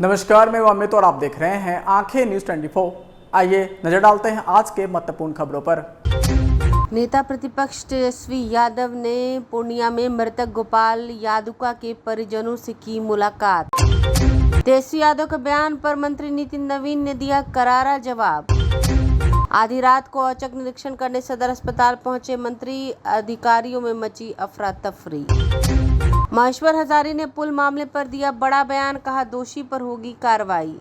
नमस्कार, मैं अमित और आप देख रहे हैं आंखें न्यूज 24। आइए नजर डालते हैं आज के महत्वपूर्ण खबरों पर। नेता प्रतिपक्ष तेजस्वी यादव ने पूर्णिया में मृतक गोपाल यादुका के परिजनों से की मुलाकात। तेजस्वी यादव के बयान पर मंत्री नितिन नवीन ने दिया करारा जवाब। आधी रात को औचक निरीक्षण करने सदर अस्पताल पहुंचे मंत्री, अधिकारियों में मची अफरा तफरी। महेश्वर हजारी ने पुल मामले पर दिया बड़ा बयान, कहा दोषी पर होगी कार्रवाई।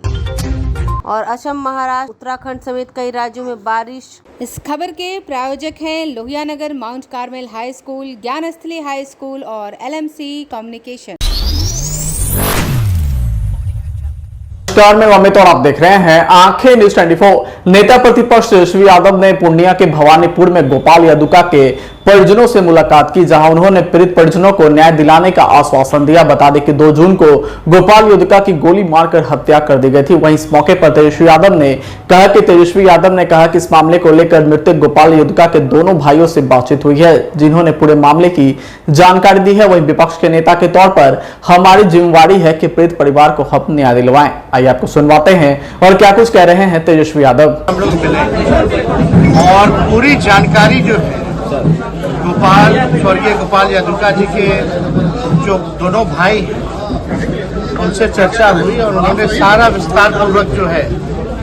और असम, महाराष्ट्र, उत्तराखंड समेत कई राज्यों में बारिश। इस खबर के प्रायोजक हैं Lohia Nagar Mount Carmel High School, Gyansthali high school और LMC कम्युनिकेशन। नमस्कार, मैं अमित और आप देख रहे हैं आंखें न्यूज 24। नेता प्रतिपक्ष तेजस्वी यादव ने पूर्णिया के भवानीपुर में गोपाल यादुका के परिजनों से मुलाकात की, जहां उन्होंने पीड़ित परिजनों को न्याय दिलाने का आश्वासन दिया। बता दें कि 2 जून को गोपाल यादुका की गोली मारकर हत्या कर दी गई थी। वहीं इस मौके पर तेजस्वी यादव ने कहा कि इस मामले को लेकर मृतक गोपाल यादुका के दोनों भाइयों से बातचीत हुई है, जिन्होंने पूरे मामले की जानकारी दी है। वहीं विपक्ष के नेता के तौर पर हमारी जिम्मेवारी है कि पीड़ित परिवार को हम न्याय दिलवाएं। आइए आपको सुनवाते हैं और क्या कुछ कह रहे हैं तेजस्वी यादव। हम लोग मिले और पूरी जानकारी जो है स्वर्गीय गोपाल यादुका जी के जो दोनों भाई उनसे चर्चा हुई और उन्होंने सारा विस्तार पूर्वक जो है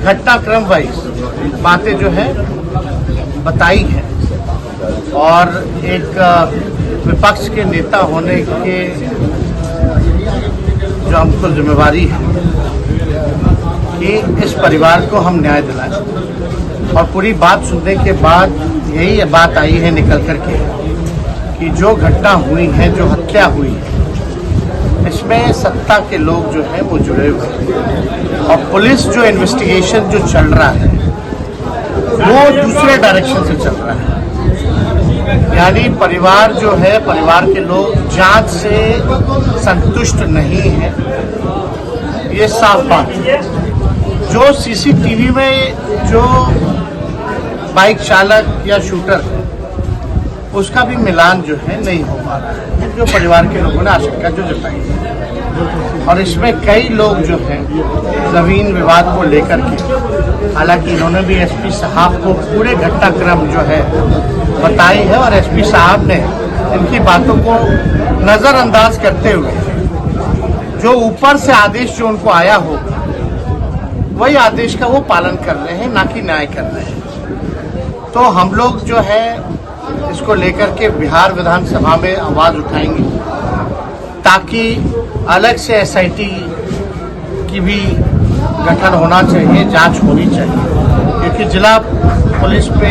घटनाक्रम वाइज बातें जो है बताई है। और एक विपक्ष के नेता होने के जो हमको जिम्मेवारी है कि इस परिवार को हम न्याय दिलाएं। और पूरी बात सुनने के बाद यही बात आई है निकल करके कि जो घटना हुई है, जो हत्या हुई है, इसमें सत्ता के लोग जो है वो जुड़े हुए हैं। और पुलिस जो इन्वेस्टिगेशन जो चल रहा है वो दूसरे डायरेक्शन से चल रहा है। यानी परिवार जो है, परिवार के लोग जांच से संतुष्ट नहीं है, ये साफ बात है। जो CCTV में जो बाइक चालक या शूटर है उसका भी मिलान जो है नहीं हो पा रहा है, जो परिवार के लोगों ने आशंका जो जताई है। और इसमें कई लोग जो हैं जमीन विवाद को लेकर के, हालांकि इन्होंने भी SP साहब को पूरे घटनाक्रम जो है बताई है और SP साहब ने इनकी बातों को नज़रअंदाज करते हुए जो ऊपर से आदेश जो उनको आया हो वही आदेश का वो पालन कर रहे हैं, ना कि न्याय कर रहे हैं। तो हम लोग जो है इसको लेकर के बिहार विधानसभा में आवाज़ उठाएंगे ताकि अलग से SIT की भी गठन होना चाहिए, जांच होनी चाहिए, क्योंकि जिला पुलिस पे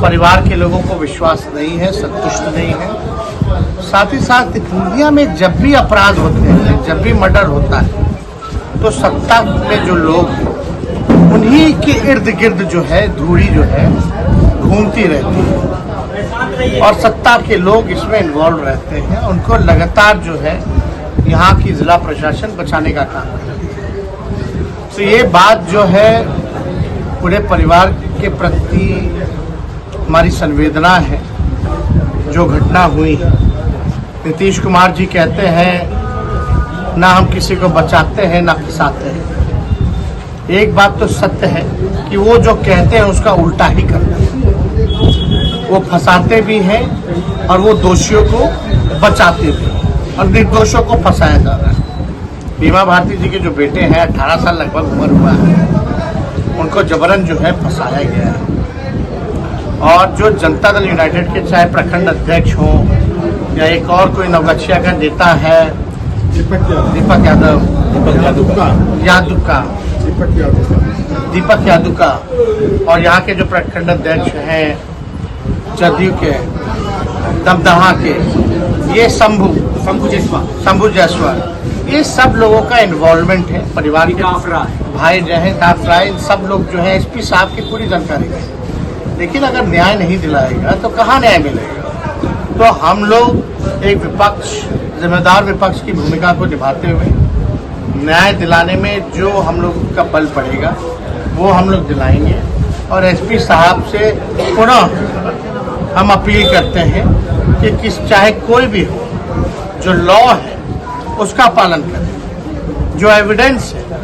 परिवार के लोगों को विश्वास नहीं है, संतुष्ट नहीं है। साथ ही साथ पूर्णिया में जब भी अपराध होते हैं, जब भी मर्डर होता है, तो सत्ता में जो लोग हैं उन्हीं के इर्द गिर्द जो है धूड़ी जो है घूमती रहती है और सत्ता के लोग इसमें इन्वॉल्व रहते हैं। उनको लगातार जो है यहाँ की जिला प्रशासन बचाने का काम करती है। तो ये बात जो है पूरे परिवार के प्रति हमारी संवेदना है। जो घटना हुई, नीतीश कुमार जी कहते हैं ना हम किसी को बचाते हैं ना फंसाते हैं। एक बात तो सत्य है कि वो जो कहते हैं उसका उल्टा ही करते हैं। वो फंसाते भी हैं और वो दोषियों को बचाते भी हैं और निर्दोषों को फंसाया जा रहा है। बीमा भारती जी के जो बेटे हैं, 18 साल लगभग उम्र हुआ है, उनको जबरन जो है फंसाया गया है। और जो जनता दल यूनाइटेड के चाहे प्रखंड अध्यक्ष हो या एक और कोई नवगछिया का नेता है, दीपक यादुका और यहाँ के जो प्रखंड अध्यक्ष हैं जदयू के, दमदहा के, ये शंभू जायसवाल, ये सब लोगों का इन्वॉल्वमेंट है। परिवार के भाई जो हैं राय, सब लोग जो है SP साहब की पूरी जानकारी है। लेकिन अगर न्याय नहीं दिलाएगा तो कहाँ न्याय मिलेगा? तो हम लोग एक विपक्ष, जिम्मेदार विपक्ष की भूमिका को निभाते हुए न्याय दिलाने में जो हम लोग का बल पड़ेगा वो हम लोग दिलाएंगे। और SP साहब से पुनः हम अपील करते हैं कि चाहे कोई भी हो, जो लॉ है उसका पालन करें। जो एविडेंस है।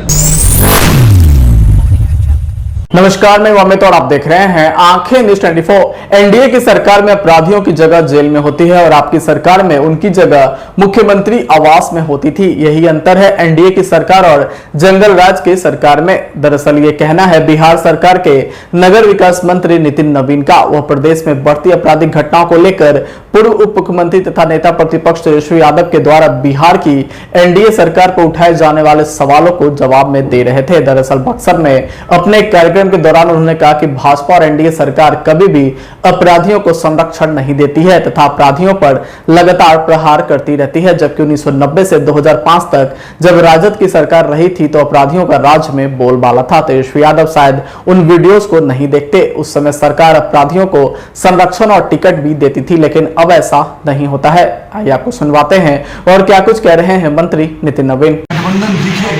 नमस्कार, मैं अमित और आप देख रहे हैं आंखें न्यूज 24। एनडीए की सरकार में अपराधियों की जगह जेल में होती है और आपकी सरकार में उनकी जगह मुख्यमंत्री आवास में होती थी। यही अंतर है एनडीए की सरकार और जंगल राज की सरकार में। दरअसल ये कहना है बिहार सरकार के नगर विकास मंत्री नितिन नवीन का। वह प्रदेश में बढ़ती आपराधिक घटनाओं को लेकर पूर्व उप मुख्यमंत्री तथा नेता प्रतिपक्ष तेजस्वी यादव के द्वारा बिहार की एनडीए सरकार पर उठाए जाने वाले सवालों को जवाब में दे रहे थे। दरअसल बक्सर में अपने कार्यक्रम के दौरान उन्होंने कहा कि भाजपा और एनडीए सरकार कभी भी अपराधियों को संरक्षण नहीं देती है तथा अपराधियों पर लगातार प्रहार करती रहती है। जबकि 1990 से 2005 तक जब राजद की सरकार रही थी तो अपराधियों का राज्य में बोलबाला था। तेजस्वी यादव शायद उन वीडियोस को नहीं देखते। उस समय सरकार अपराधियों को संरक्षण और टिकट भी देती थी, लेकिन अब ऐसा नहीं होता है। आइए आपको सुनवाते हैं और क्या कुछ कह रहे हैं मंत्री नितिन नवीन। गठबंधन दिखे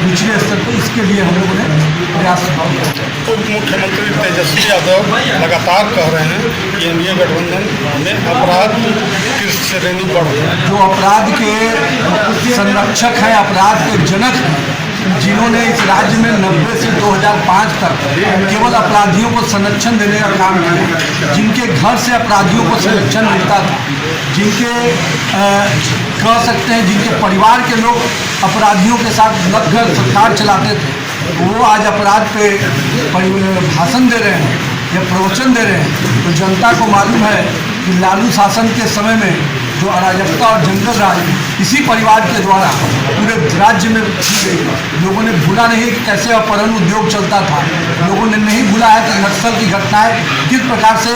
निचले स्तर पर, इसके लिए हम लोगों ने प्रयास किया। उप मुख्यमंत्री तेजस्वी यादव लगातार कह रहे हैं कि एनडीए गठबंधन में अपराध की श्रेणी बढ़ रही है। जो अपराध के संरक्षक हैं, अपराध के जनक हैं, जिन्होंने इस राज्य में 90 से 2005 तक केवल अपराधियों को संरक्षण देने का काम किया, जिनके घर से अपराधियों को संरक्षण मिलता था, जिनके कह सकते हैं जिनके परिवार के लोग अपराधियों के साथ लगकर सरकार चलाते थे, वो आज अपराध पे भाषण दे रहे हैं या प्रवचन दे रहे हैं। तो जनता को मालूम है कि लालू शासन के समय में जो अराजकता और जंगल राज इसी परिवार के द्वारा पूरे राज्य में की गई। लोगों ने भूला नहीं कि कैसे अपहरण उद्योग चलता था। लोगों ने नहीं भूला है कि नक्सल की घटनाएं किस प्रकार से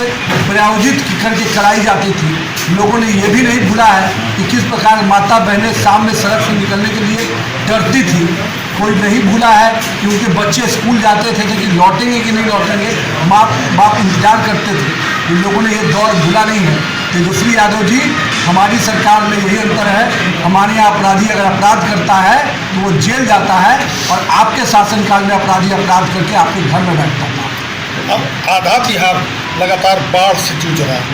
प्रायोजित करके कराई जाती थी। लोगों ने ये भी नहीं भूला है कि किस प्रकार माता बहनें शाम में सड़क से निकलने के लिए डरती थी। कोई नहीं भूला है कि उनके बच्चे स्कूल जाते थे कि लौटेंगे कि नहीं लौटेंगे, माँ बाप इंतजार करते थे। इन लोगों ने ये दौर भूला नहीं है। तेजस्वी यादव जी, हमारी सरकार में यही अंतर है। हमारे यहाँ अपराधी अगर अपराध करता है तो वो जेल जाता है और आपके शासनकाल में अपराधी अपराध करके आपके घर में बैठता था। अब आधा बिहार लगातार बाढ़ से जूझ रहा है।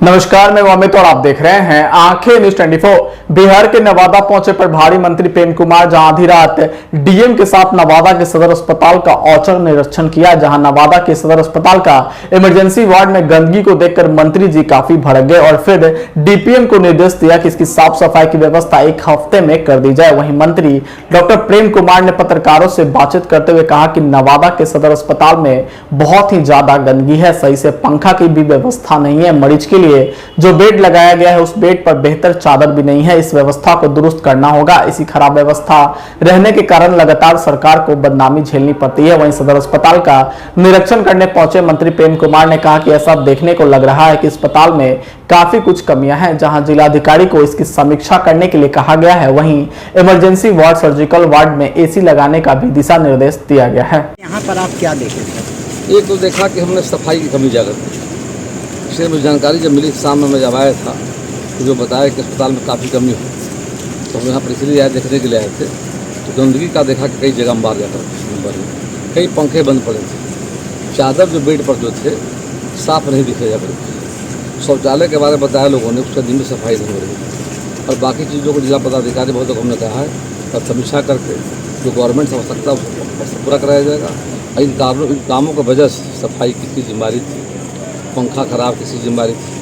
नमस्कार, मैं अमित और आप देख रहे हैं आंखें न्यूज 24। बिहार के नवादा पहुंचे प्रभारी मंत्री प्रेम कुमार, जहां आधी रात डीएम के साथ नवादा के सदर अस्पताल का औचक निरीक्षण किया। जहां नवादा के सदर अस्पताल का इमरजेंसी वार्ड में गंदगी को देखकर मंत्री जी काफी भड़क गए और फिर डीपीएम को निर्देश दिया कि इसकी साफ सफाई की व्यवस्था 1 हफ्ते में कर दी जाए। वहीं मंत्री डॉक्टर प्रेम कुमार ने पत्रकारों से बातचीत करते हुए कहा कि नवादा के सदर अस्पताल में बहुत ही ज्यादा गंदगी है, सही से पंखा की भी व्यवस्था नहीं है। मरीज के लिए जो बेड लगाया गया है उस बेड पर बेहतर चादर भी नहीं है। इस व्यवस्था को दुरुस्त करना होगा। इसी खराब व्यवस्था रहने के कारण लगातार सरकार को बदनामी झेलनी पड़ती है। वहीं सदर अस्पताल का निरीक्षण करने पहुंचे मंत्री प्रेम कुमार ने कहा कि ऐसा देखने को लग रहा है कि अस्पताल में काफी कुछ कमियां हैं, जहां जिलाधिकारी को इसकी समीक्षा करने के लिए कहा गया है। वहीं इमरजेंसी वार्ड, सर्जिकल वार्ड में एसी लगाने का भी दिशा निर्देश दिया गया है। यहाँ पर आप क्या देख रहे हैं? एक तो देखा कि हमने सफाई की कमी जाकर इसलिए मुझे जानकारी जब मिली शाम में मैं जब आया था तो जो बताया कि अस्पताल में काफ़ी कमी हो, तो हम यहाँ पर इसलिए आए, देखने के लिए आए थे। तो गंदगी का देखा कि कई जगह हम बाहर जाकर कई पंखे बंद पड़े थे, चादर जो बेड पर जो थे साफ नहीं दिखे जा रहे। शौचालय के बारे में बताया लोगों ने, उसका दिन में सफाई नहीं हो रही और बाकी चीज़ों को जिला पदाधिकारी बहुत लोग हमने कहा है और समीक्षा करके जो गवर्नमेंट से आवश्यकता उसको पूरा कराया जाएगा। इन कामों की वजह से सफाई किसकी जिम्मेदारी थी, पंखा खराब किसी जिम्मेदारी थी,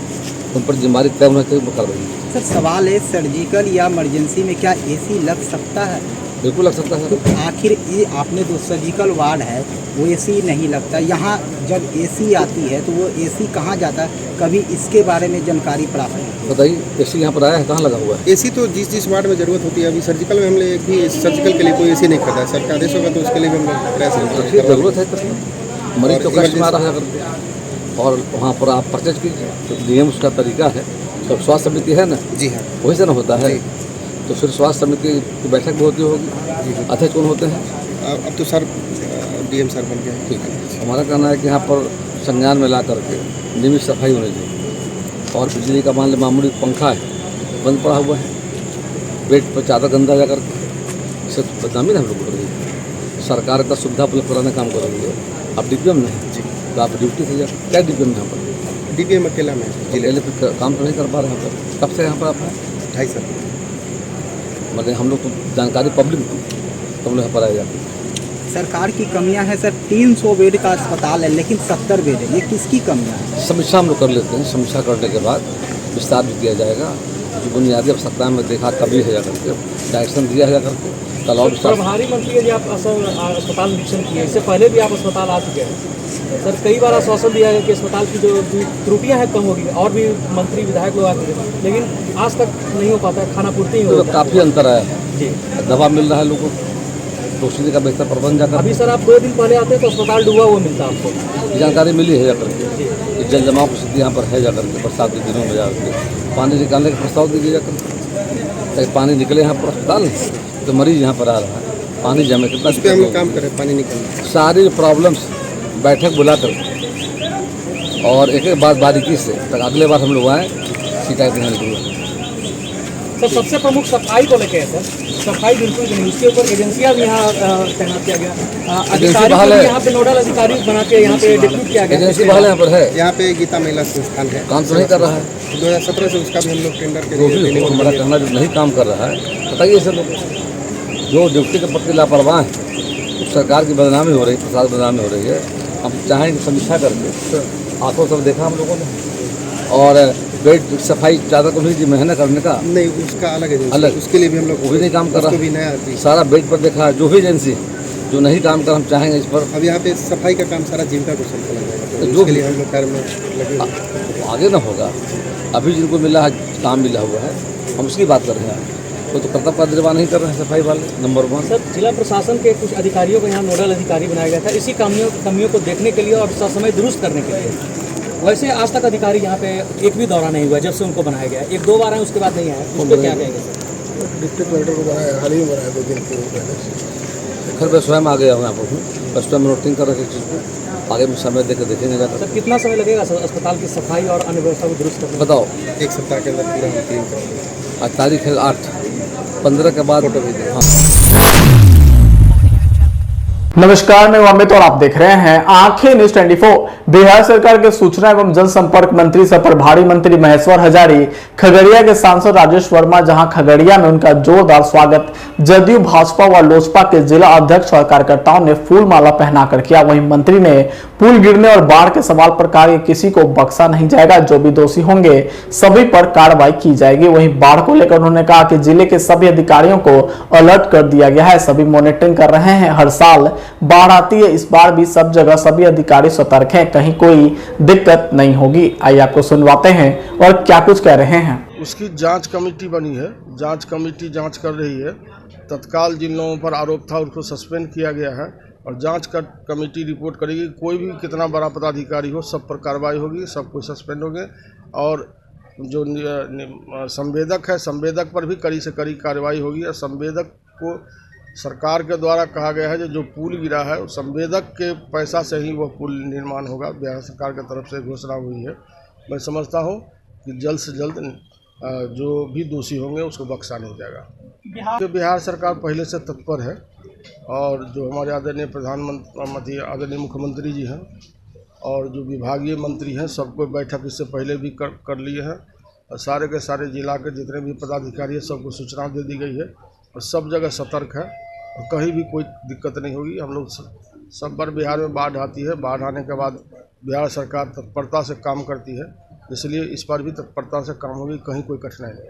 उन पर जिम्मेदारी तय होना चाहिए, कर रही है। सर सवाल है, सर्जिकल या इमरजेंसी में क्या एसी लग सकता है? बिल्कुल लग सकता है। तो आखिर ये आपने जो सर्जिकल वार्ड है वो एसी नहीं लगता। यहाँ जब एसी आती है तो वो एसी कहाँ जाता है? कभी इसके बारे में जानकारी प्राप्त है? बताइए, एसी यहाँ पर आया है, कहाँ लगा हुआ है? एसी तो जिस वार्ड में ज़रूरत होती है। अभी सर्जिकल में हम लोग भी सर्जिकल के लिए कोई एसी नहीं करता है। सर का आदेश होगा तो उसके लिए भी हम लोग प्रयास करेंगे। ज़रूरत है तो मरीज तो कष्ट में आ रहा है और वहाँ पर आप परचेज कीजिए। तो नियम उसका तरीका है, सब स्वास्थ्य समिति है ना, जी हाँ, वही से ना होता है। तो फिर स्वास्थ्य समिति की बैठक भी होती होगी, अध्यक्ष कौन होते हैं? अब तो सर डीएम सर बन गए। ठीक है, हमारा कहना है कि यहाँ पर संज्ञान में ला करके नियमित सफाई होनी चाहिए। और बिजली का मान लो मामूली पंखा है बंद पड़ा हुआ है, बेड पर चादर गंदा जाकर इससे बदनामी ना हम लोग कर रही है। सरकार का सुविधा उपलब्ध कराने काम कर रही है। अब डीपीएम नहीं जी, तो आप ड्यूटी से जाकर क्या डीपीएम यहाँ पर? डीपीएम अकेला में जिले फिर काम तो नहीं कर पा रहे हैं। कब से यहाँ पर आप हैं? 2.5 साल। मतलब हम लोग तो जानकारी पब्लिक को तो हम लोग यहाँ पर आए जाते हैं। सरकार की कमियां हैं सर, 300 बेड का अस्पताल है लेकिन 70 बेड है, ये किसकी कमियां हैं? समीक्षा हम लोग कर लेते हैं, समीक्षा करने के बाद विस्तार भी किया जाएगा। जो बुनियादी आवश्यकताएं में देखा कभी है जाकर के डायरेक्शन दिया है जाकर के कल और विस्तार। प्रभारी मंत्री यदि आप अस्पताल निरीक्षण किए, इससे पहले भी आप अस्पताल आ चुके हैं सर, कई बार आश्वासन दिया है कि अस्पताल की जो त्रुटियां हैं कम होगी, और भी मंत्री विधायक लोग आ चुके हैं, लेकिन आज तक नहीं हो पाता है, खाना पूर्ति ही हो तो काफ़ी अंतर आया है जी। दवा मिल रहा है लोगों को, रोशनी का बेहतर प्रबंध जाकर। अभी सर आप 2 दिन पहले आते हैं तो अस्पताल डूबा हुआ मिलता है आपको, जानकारी मिली है जाकर के जल जमाव की स्थिति यहाँ पर है जाकर के बरसात के दिनों में जाकर के पानी निकालने का प्रस्ताव दीजिए जाकर ताकि पानी निकले यहाँ पर अस्पताल तो मरीज यहाँ पर आ रहा है, पानी जमे कितना इस पे हम लोग काम करें, पानी निकलना सारी प्रॉब्लम्स बैठक बुला कर और एक एक बात बारीकी से तक अगले बार हम लोग आए शिकायत नहीं निकली। सर सबसे प्रमुख सफाई को लेकर है सर, सफाई बिल्कुल नहीं, उसके ऊपर एजेंसियां भी यहाँ तैनात किया गया, अधिकारी को भी यहाँ पे नोडल अधिकारी बना के यहाँ पे डिप्यूट किया गया। एजेंसी बहाल यहाँ पर है, यहाँ पे गीता महिला संस्थान है, काम तो नहीं कर रहा है। 2017 से उसका भी हम लोग टेंडर के लिए हमारा कहना जो नहीं काम कर रहा है बताइए सर लोग जो ड्यूटी के प्रति लापरवाह है, तो सरकार की बदनामी हो रही है, प्रशासन बदनामी हो रही है। हम चाहेंगे समीक्षा करके आंखों सब देखा हम लोगों ने और बेड सफाई ज़्यादा को नहीं मेहनत करने का नहीं, उसका अलग है, अलग उसके लिए भी हम लोग वो भी नहीं काम कर रहा भी नया सारा बेड पर देखा है। जो भी एजेंसी जो नहीं काम कर, हम चाहेंगे इस पर। अब यहाँ पे सफाई का काम सारा जीविका को चला जाएगा, तो जो उसके लिए हम लोग कार्य में लगे आगे ना होगा। अभी जिनको मिला है काम मिला हुआ है, हम उसकी बात कर रहे हैं। वो तो कर्तव्य का निर्वाह नहीं कर रहे हैं सफाई वाले। नंबर 1 सर जिला प्रशासन के कुछ अधिकारियों को यहाँ नोडल अधिकारी बनाया गया था इसी कमियों को देखने के लिए और समय दुरुस्त करने के लिए। वैसे आज तक अधिकारी यहाँ पे एक भी दौरा नहीं हुआ जब से उनको बनाया गया, 1-2 बार आए उसके बाद नहीं आया, उस पर क्या कहेंगे? डिस्ट्रिक्ट कलेक्टर को बनाया, हाल ही में बनाया 2 दिन पहले। खैर मैं स्वयं आ गया हूँ यहाँ पर, बस स्वयं नोटिंग कर रहे चीज़ को आगे में समय देकर देखेंगे जाकर। सर कितना समय लगेगा सर अस्पताल की सफाई और अन्य व्यवस्था को दुरुस्त करने? बताओ। 1 सप्ताह के अंदर पूरा हम क्लीन करेंगे। आज तारीख है 8, 15 के बाद फोटो भेजें। हाँ नमस्कार, मैं अमित और आप देख रहे हैं आंखें न्यूज 24। बिहार सरकार के सूचना एवं जनसंपर्क मंत्री सह प्रभारी मंत्री महेश्वर हजारी, खगड़िया के सांसद राजेश वर्मा, जहां खगड़िया में उनका जोरदार स्वागत जदयू, भाजपा व लोजपा के जिला अध्यक्ष और कार्यकर्ताओं ने फूल माला पहनाकर किया। वहीं मंत्री ने पुल गिरने और बाढ़ के सवाल पर कहा कि किसी को बख्शा नहीं जाएगा, जो भी दोषी होंगे सभी पर कार्रवाई की जाएगी। वहीं बाढ़ को लेकर उन्होंने कहा कि जिले के सभी अधिकारियों को अलर्ट कर दिया गया है, सभी मॉनिटरिंग कर रहे हैं। हर साल बाढ़ आती है, इस बार भी सब जगह सभी अधिकारी सतर्क हैं, कहीं कोई दिक्कत नहीं होगी। आइए आपको सुनवाते हैं और क्या कुछ कह रहे हैं। उसकी जांच कमेटी बनी है, जांच कमेटी जांच कर रही है। तत्काल जिन लोगों पर आरोप था उनको सस्पेंड किया गया है और जांच कमेटी रिपोर्ट करेगी। कोई भी कितना बड़ा पदाधिकारी हो सब पर कार्रवाई होगी, सब कोई सस्पेंड होंगे। और जो संवेदक है, संवेदक पर भी कड़ी से कड़ी कार्रवाई होगी। और संवेदक को सरकार के द्वारा कहा गया है जो पुल गिरा है संवेदक के पैसा से ही वह पुल निर्माण होगा, बिहार सरकार की तरफ से घोषणा हुई है। मैं समझता हूँ कि जल्द से जल्द जो भी दोषी होंगे उसको बख्शा नहीं जाएगा। तो बिहार सरकार पहले से तत्पर है और जो हमारे आदरणीय प्रधानमंत्री आदरणीय मुख्यमंत्री जी हैं और जो विभागीय मंत्री हैं सबको बैठक इससे पहले भी कर लिए हैं। और सारे के सारे जिला के जितने भी पदाधिकारी हैं सबको सूचना दे दी गई है और सब जगह सतर्क है और कहीं भी कोई दिक्कत नहीं होगी। हम लोग सब बार बिहार में बाढ़ आती है, बाढ़ आने के बाद बिहार सरकार तत्परता से काम करती है, इसलिए इस बार भी तत्परता से काम होगी, कहीं कोई कठिनाई नहीं।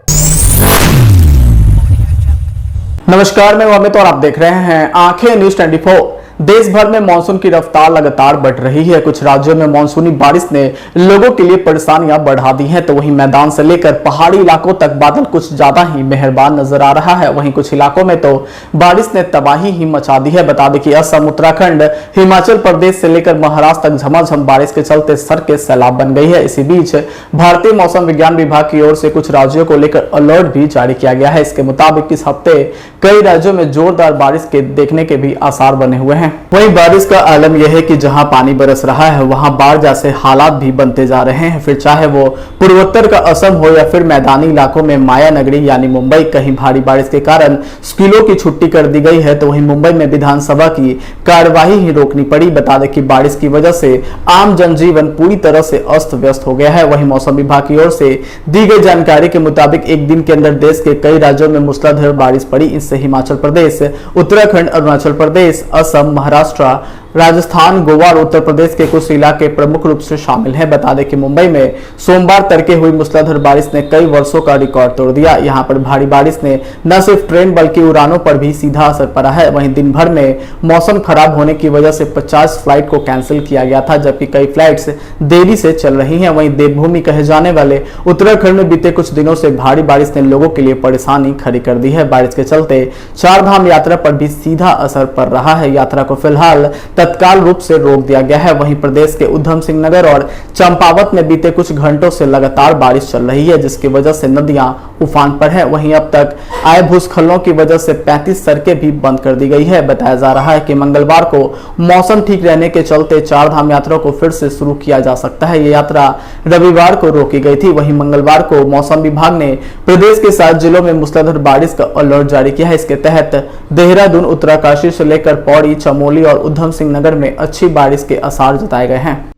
नमस्कार, मैं अमित और आप देख रहे हैं आंखें न्यूज 24। देश भर में मानसून की रफ्तार लगातार बढ़ रही है। कुछ राज्यों में मानसूनी बारिश ने लोगों के लिए परेशानियां बढ़ा दी हैं, तो वहीं मैदान से लेकर पहाड़ी इलाकों तक बादल कुछ ज्यादा ही मेहरबान नजर आ रहा है। वहीं कुछ इलाकों में तो बारिश ने तबाही ही मचा दी है। बता दें कि असम, उत्तराखंड, हिमाचल प्रदेश से लेकर महाराष्ट्र तक झमाझम बारिश के चलते सड़कें सैलाब बन गई है। इसी बीच भारतीय मौसम विज्ञान विभाग की ओर से कुछ राज्यों को लेकर अलर्ट भी जारी किया गया है। इसके मुताबिक इस हफ्ते कई राज्यों में जोरदार बारिश के देखने के भी आसार बने हुए हैं। हैं। वहीं बारिश का आलम यह है कि जहां पानी बरस रहा है वहां बाढ़ जैसे हालात भी बनते जा रहे हैं। फिर चाहे वो पूर्वोत्तर का असम हो या फिर मैदानी इलाकों में माया नगरी यानी मुंबई, कहीं भारी बारिश के कारण स्कूलों की छुट्टी कर दी गई है तो वहीं मुंबई में विधानसभा की कार्यवाही ही रोकनी पड़ी। बता दें कि बारिश की वजह से आम जनजीवन पूरी तरह से अस्त व्यस्त हो गया है। वहीं मौसम विभाग की ओर से दी गई जानकारी के मुताबिक एक दिन के अंदर देश के कई राज्यों में मूसलाधार बारिश पड़ी। इससे हिमाचल प्रदेश, उत्तराखंड, अरुणाचल प्रदेश, असम, महाराष्ट्र, राजस्थान, गोवा और उत्तर प्रदेश के कुछ इलाके प्रमुख रूप से शामिल हैं। बता दें कि मुंबई में सोमवार तड़के हुई मूसलाधार बारिश ने कई वर्षों का रिकॉर्ड तोड़ दिया। यहां पर भारी बारिश ने न सिर्फ ट्रेन बल्कि उड़ानों पर भी सीधा असर पड़ा है। वहीं दिन भर में मौसम खराब होने की वजह से 50 फ्लाइट को कैंसिल किया गया था, जबकि कई फ्लाइट्स देरी से चल रही हैं। वहीं देवभूमि कहे जाने वाले उत्तराखंड में बीते कुछ दिनों से भारी बारिश ने लोगों के लिए परेशानी खड़ी कर दी है। बारिश के चलते चारधाम यात्रा पर भी सीधा असर पड़ रहा है। यात्रा को फिलहाल तत्काल रूप से रोक दिया गया है। वहीं प्रदेश के उधम सिंह नगर और चंपावत में बीते कुछ घंटों से लगातार बारिश चल रही है, जिसकी वजह से नदियां उफान पर है। वहीं अब तक आए भूस्खलनों की वजह से 35 सड़कें भी बंद कर दी गई है। बताया जा रहा है कि मंगलवार को मौसम ठीक रहने के चलते चारधाम यात्रा को फिर से शुरू किया जा सकता है। ये यात्रा रविवार को रोकी गई थी। वहीं मंगलवार को मौसम विभाग ने प्रदेश के 7 जिलों में मूसलाधार बारिश का अलर्ट जारी किया है। इसके तहत देहरादून, उत्तरकाशी से लेकर पौड़ी, चमोली और उधम सिंह नगर में अच्छी बारिश के आसार जताए गए हैं।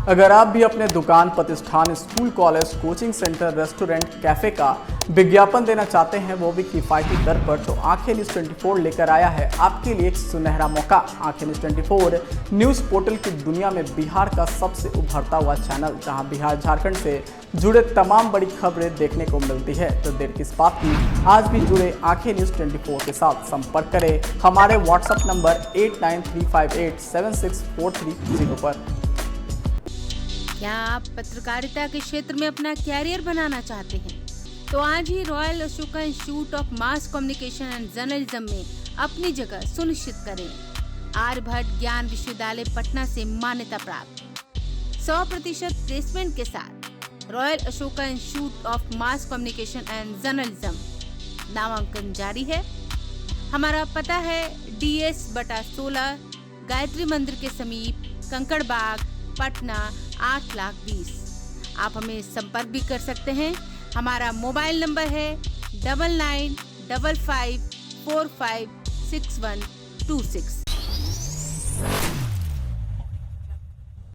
अगर आप भी अपने दुकान, प्रतिष्ठान, school, college, coaching centre, restaurant, cafe का विज्ञापन देना चाहते हैं, वो भी किफायती दर पर, तो आंखें न्यूज़ 24 लेकर आया है आपके लिए एक सुनहरा मौका। आंखें न्यूज़ 24 न्यूज़ पोर्टल की दुनिया में बिहार का सबसे उभरता हुआ चैनल, जहां बिहार, झारखंड से जुड़े तमाम बड़ी खबरें देखने को मिलती है। तो देर किस बात की, आज भी जुड़े आंखें न्यूज़ 24 के साथ। संपर्क करें हमारे व्हाट्सएप नंबर 8935876430 पर। क्या आप पत्रकारिता के क्षेत्र में अपना कैरियर बनाना चाहते हैं? तो आज ही Royal Ashoka Institute of Mass Communication and Journalism में अपनी जगह सुनिश्चित करें। आर्यभट्ट ज्ञान विश्वविद्यालय पटना से मान्यता प्राप्त 100% प्लेसमेंट के साथ royal Ashoka Institute of Mass Communication and journalism नामांकन जारी है। हमारा पता है DS/16 गायत्री मंदिर के समीप, कंकड़ बाग, पटना 8,20,000। आप हमें संपर्क भी कर सकते हैं। हमारा मोबाइल नंबर है 9955456126।